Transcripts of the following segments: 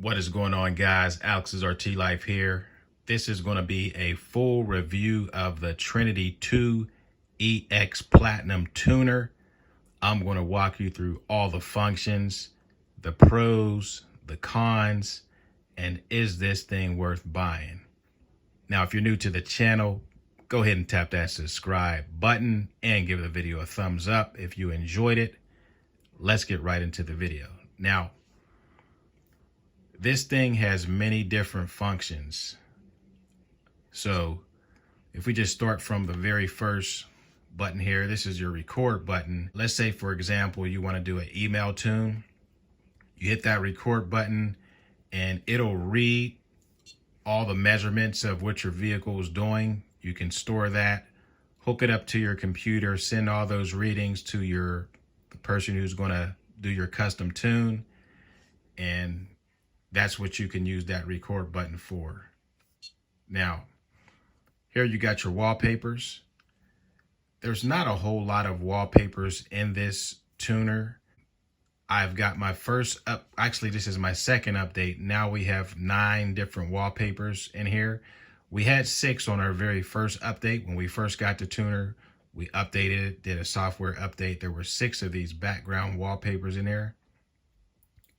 What is going on, guys? Alex's RT Life here. This is going to be a full review of the Trinity 2 EX Platinum Tuner. I'm going to walk you through all the functions, the pros, the cons, and is this thing worth buying? Now, if you're new to the channel, go ahead and tap that subscribe button and give the video a thumbs up if you enjoyed it. Let's get right into the video. Now, this thing has many different functions. So if we just start from the very first button here, this is your record button. Let's say, for example, you want to do an email tune. You hit that record button and it'll read all the measurements of what your vehicle is doing. You can store that, hook it up to your computer, send all those readings to the person who's going to do your custom tune, and that's what you can use that record button for. Now, here you got your wallpapers. There's not a whole lot of wallpapers in this tuner. I've got my first actually this is my second update. Now we have 9 different wallpapers in here. We had 6 on our very first update. When we first got the tuner, we updated it, did a software update. There were 6 of these background wallpapers in there.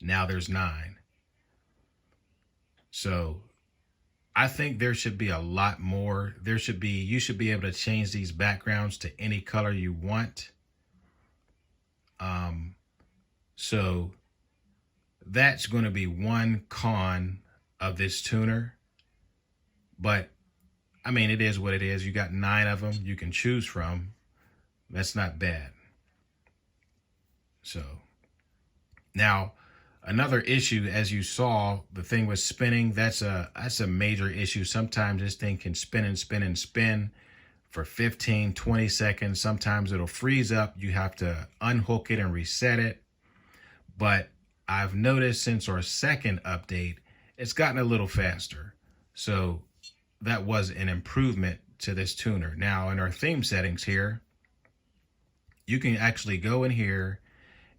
Now there's 9. So I think there should be a lot more. You should be able to change these backgrounds to any color you want. So that's going to be one con of this tuner. But I mean, it is what it is. You got 9 of them you can choose from. That's not bad. So now, another issue, as you saw, the thing was spinning. That's a major issue. Sometimes this thing can spin and spin and spin for 15, 20 seconds. Sometimes it'll freeze up. You have to unhook it and reset it. But I've noticed since our second update, it's gotten a little faster. So that was an improvement to this tuner. Now, in our theme settings here, you can actually go in here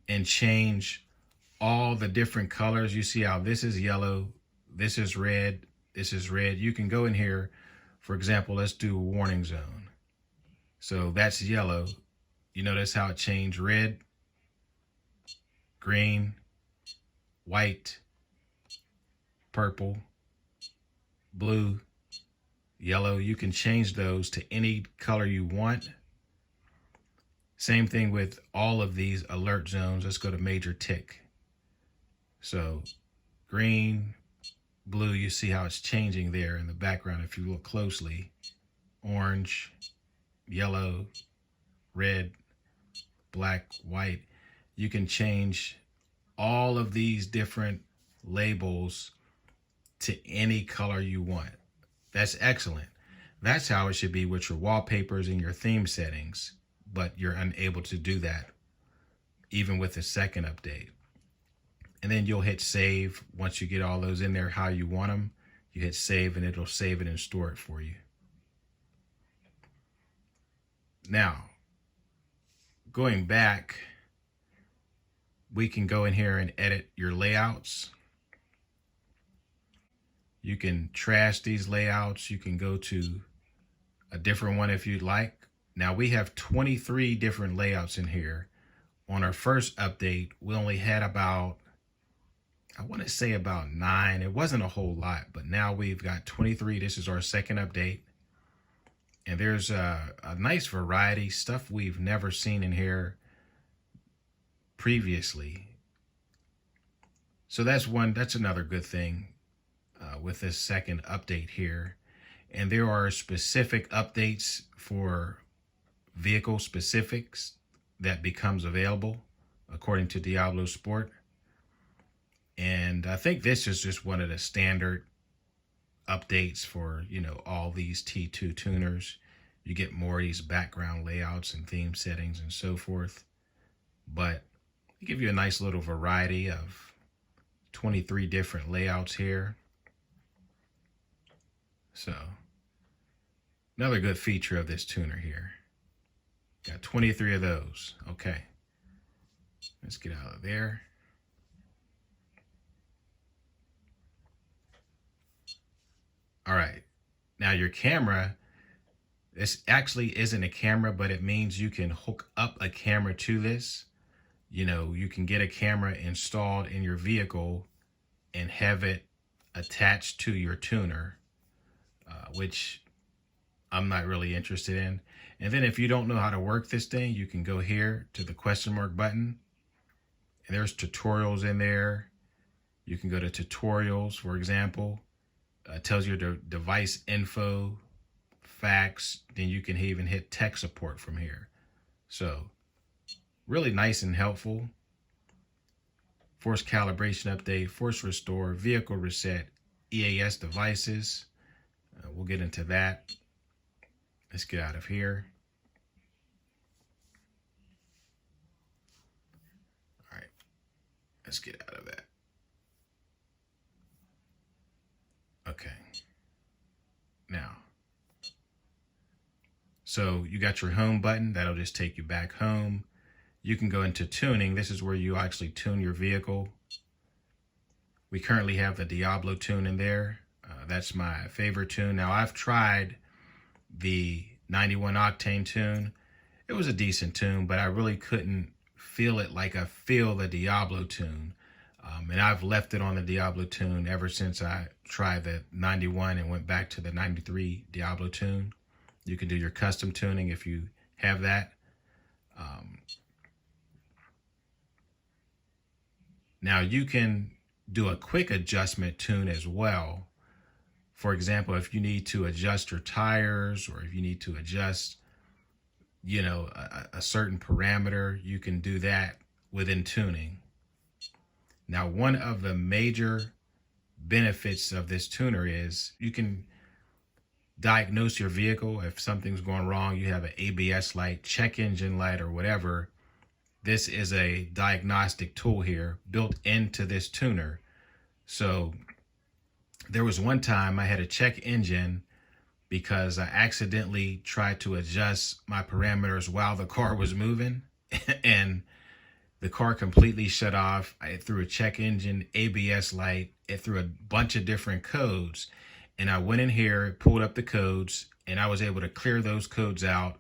and change all the different colors. You see how this is yellow, this is red, this is red. You can go in here, for example, let's do a warning zone. So that's yellow. You notice how it changed red, green, white, purple, blue, yellow. You can change those to any color you want. Same thing with all of these alert zones. Let's go to major tick. So green, blue, you see how it's changing there in the background if you look closely. Orange, yellow, red, black, white. You can change all of these different labels to any color you want. That's excellent. That's how it should be with your wallpapers and your theme settings, but you're unable to do that even with the second update. And then you'll hit save. Once you get all those in there how you want them, you hit save and it'll save it and store it for you. Now, going back, we can go in here and edit your layouts. You can trash these layouts. You can go to a different one if you'd like. Now we have 23 different layouts in here. On our first update, we only had about, I want to say about 9. It wasn't a whole lot, but now we've got 23. This is our second update. And there's a nice variety, stuff we've never seen in here previously. So that's another good thing with this second update here. And there are specific updates for vehicle specifics that becomes available according to Diabosport. And I think this is just one of the standard updates for, all these T2 tuners. You get more of these background layouts and theme settings and so forth. But they give you a nice little variety of 23 different layouts here. So another good feature of this tuner here. Got 23 of those. Okay. Let's get out of there. Now your camera, this actually isn't a camera, but it means you can hook up a camera to this. You know, you can get a camera installed in your vehicle and have it attached to your tuner, which I'm not really interested in. And then if you don't know how to work this thing, you can go here to the question mark button, and there's tutorials in there. You can go to tutorials, for example. Tells you the device info, facts, then you can even hit tech support from here. So really nice and helpful. Force calibration update, force restore, vehicle reset, EAS devices. We'll get into that. Let's get out of here. All right, let's get out of that. Okay. Now, so you got your home button. That'll just take you back home. You can go into tuning. This is where you actually tune your vehicle. We currently have the Diablo tune in there. That's my favorite tune. Now, I've tried the 91 octane tune. It was a decent tune, but I really couldn't feel it like I feel the Diablo tune. And I've left it on the Diablo tune ever since I tried the 91 and went back to the 93 Diablo tune. You can do your custom tuning if you have that. Now you can do a quick adjustment tune as well. For example, if you need to adjust your tires, or if you need to adjust, you know, a certain parameter, you can do that within tuning. Now, one of the major benefits of this tuner is you can diagnose your vehicle. If something's going wrong, you have an ABS light, check engine light, or whatever. This is a diagnostic tool here built into this tuner. So there was one time I had a check engine because I accidentally tried to adjust my parameters while the car was moving and the car completely shut off. It threw a check engine, ABS light. It threw a bunch of different codes. And I went in here, pulled up the codes, and I was able to clear those codes out.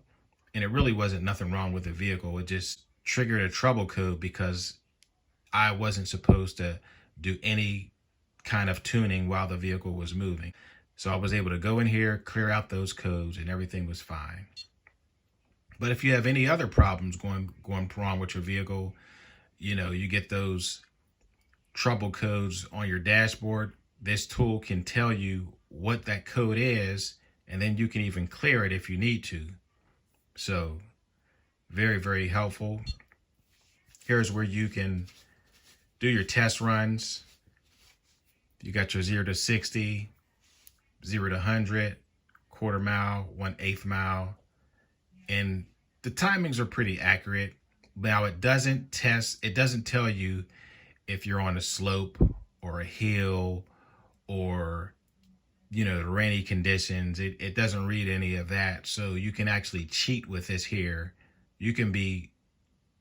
And it really wasn't nothing wrong with the vehicle. It just triggered a trouble code because I wasn't supposed to do any kind of tuning while the vehicle was moving. So I was able to go in here, clear out those codes, and everything was fine. But if you have any other problems going wrong with your vehicle, you know, you get those trouble codes on your dashboard, this tool can tell you what that code is, and then you can even clear it if you need to. So very, very helpful. Here's where you can do your test runs. You got your 0 to 60, 0 to 100, quarter mile, 1/8 mile. And the timings are pretty accurate. Now it doesn't tell you if you're on a slope or a hill or, you know, the rainy conditions. It doesn't read any of that. So you can actually cheat with this here. You can be,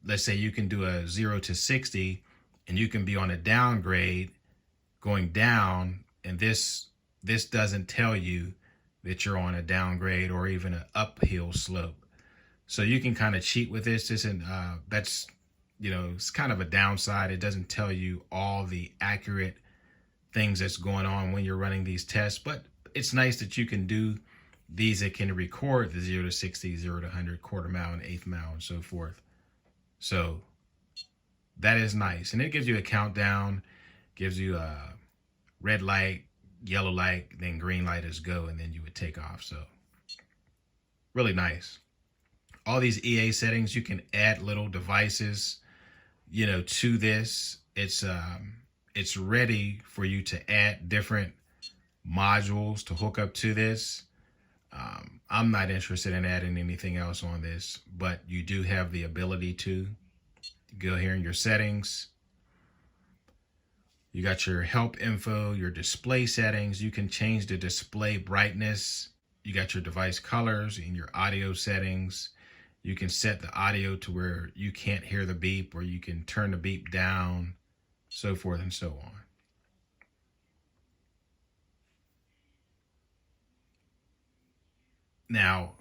let's say you can do a 0 to 60 and you can be on a downgrade going down, and this doesn't tell you that you're on a downgrade or even an uphill slope. So you can kind of cheat with this. That's, you know, it's kind of a downside. It doesn't tell you all the accurate things that's going on when you're running these tests, but it's nice that you can do these. It can record the 0 to 60, 0 to 100, quarter mile, and 1/8 mile, and so forth. So that is nice. And it gives you a countdown, gives you a red light, yellow light, then green light is go, and then you would take off. So really nice. All these EA settings, you can add little devices, you know, to this. It's ready for you to add different modules to hook up to this. I'm not interested in adding anything else on this, but you do have the ability to go here in your settings. You got your help info, your display settings. You can change the display brightness. You got your device colors and your audio settings. You can set the audio to where you can't hear the beep, or you can turn the beep down, so forth and so on. Now,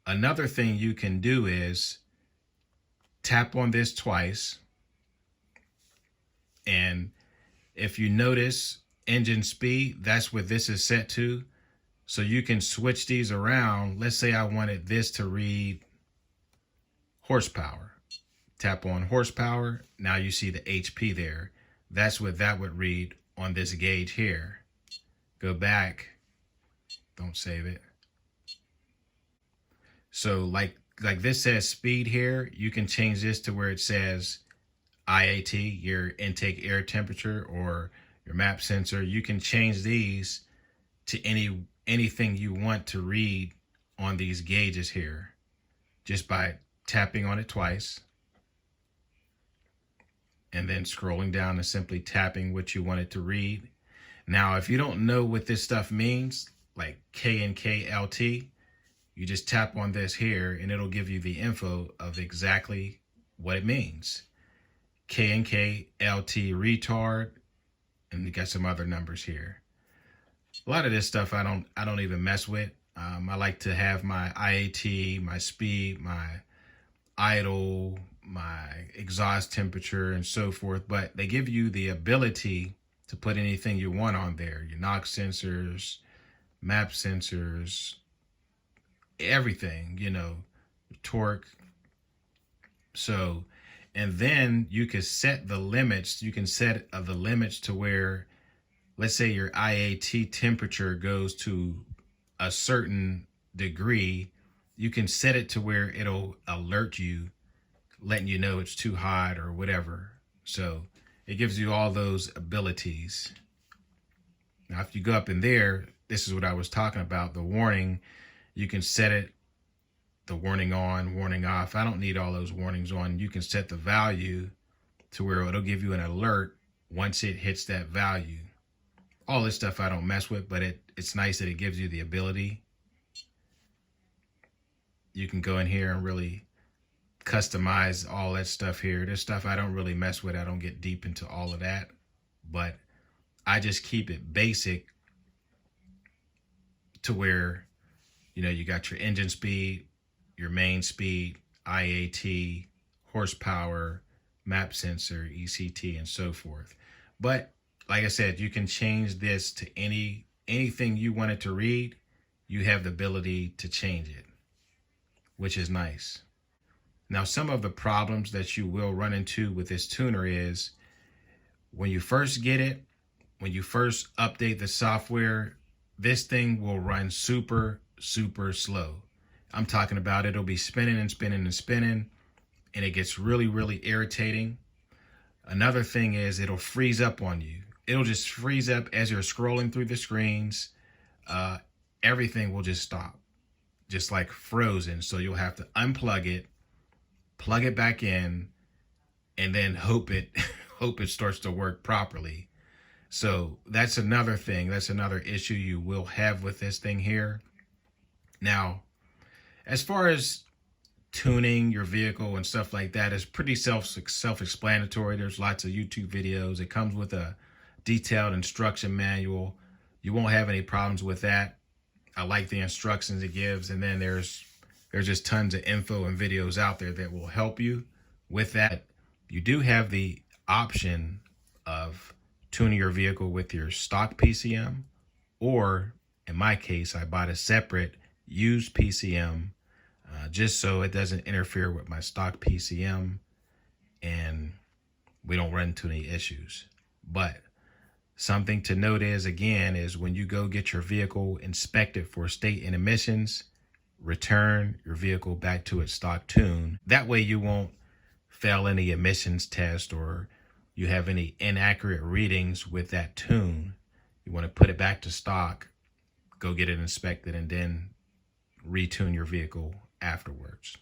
another thing you can do is tap on this twice. And if you notice engine speed, that's what this is set to. So you can switch these around. Let's say I wanted this to read horsepower. Tap on horsepower. Now you see the HP there. That's what that would read on this gauge here. Go back. Don't save it. So like this says speed here, you can change this to where it says IAT, your intake air temperature, or your map sensor. You can change these to anything you want to read on these gauges here just by tapping on it twice and then scrolling down and simply tapping what you want it to read. Now, if you don't know what this stuff means, like K and KLT, you just tap on this here and it'll give you the info of exactly what it means. K and KLT retard, and you got some other numbers here. A lot of this stuff I don't even mess with. I like to have my IAT, my speed, my idle, my exhaust temperature, and so forth. But they give you the ability to put anything you want on there. Your NOx sensors, map sensors, everything, you know, torque. So, and then you can set the limits. You can set the limits to where, let's say your IAT temperature goes to a certain degree. You can set it to where it'll alert you, letting you know it's too hot or whatever. So it gives you all those abilities. Now, if you go up in there, this is what I was talking about, the warning. You can set it, the warning on, warning off. I don't need all those warnings on. You can set the value to where it'll give you an alert once it hits that value. All this stuff I don't mess with, but it's nice that it gives you the ability. You can go in here and really customize all that stuff here. There's stuff I don't really mess with. I don't get deep into all of that, but I just keep it basic to where, you know, you got your engine speed, your main speed, IAT, horsepower, map sensor, ECT, and so forth. But like I said, you can change this to anything you want it to read. You have the ability to change it, which is nice. Now, some of the problems that you will run into with this tuner is when you first get it, when you first update the software, this thing will run super, super slow. I'm talking about it'll be spinning and spinning and spinning, and it gets really, really irritating. Another thing is it'll freeze up on you. It'll just freeze up as you're scrolling through the screens. Everything will just stop, just like frozen. So you'll have to unplug it, plug it back in, and then hope it starts to work properly. So that's another thing. That's another issue you will have with this thing here. Now, as far as tuning your vehicle and stuff like that, it's pretty self-explanatory. There's lots of YouTube videos. It comes with a detailed instruction manual. You won't have any problems with that. I like the instructions it gives. And then there's just tons of info and videos out there that will help you with that. You do have the option of tuning your vehicle with your stock PCM, or in my case, I bought a separate used PCM just so it doesn't interfere with my stock PCM and we don't run into any issues. But something to note is when you go get your vehicle inspected for state and emissions, return your vehicle back to its stock tune. That way you won't fail any emissions test or you have any inaccurate readings with that tune. You want to put it back to stock, go get it inspected, and then retune your vehicle afterwards.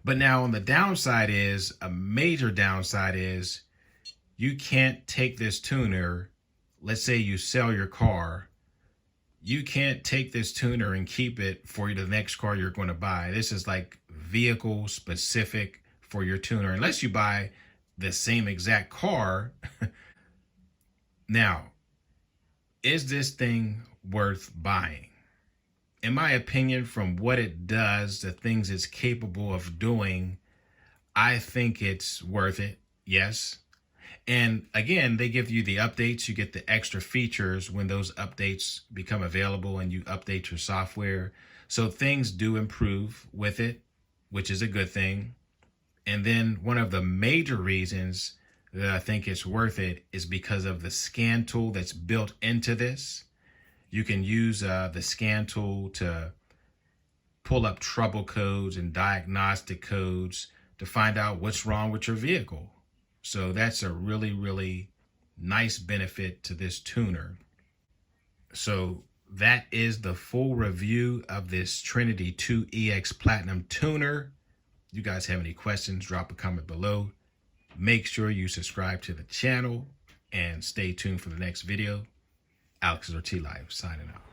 But now on the downside is, a major downside is, you can't take this tuner, let's say you sell your car, you can't take this tuner and keep it for the next car you're going to buy. This is like vehicle specific for your tuner, unless you buy the same exact car. Now, is this thing worth buying? in my opinion, from what it does, the things it's capable of doing, I think it's worth it. Yes. And again, they give you the updates. You get the extra features when those updates become available and you update your software. So things do improve with it, which is a good thing. And then one of the major reasons that I think it's worth it is because of the scan tool that's built into this. You can use the scan tool to pull up trouble codes and diagnostic codes to find out what's wrong with your vehicle. So that's a really, really nice benefit to this tuner. So that is the full review of this Trinity 2 EX Platinum tuner. You guys have any questions, drop a comment below. Make sure you subscribe to the channel and stay tuned for the next video. Alex or T Live signing out.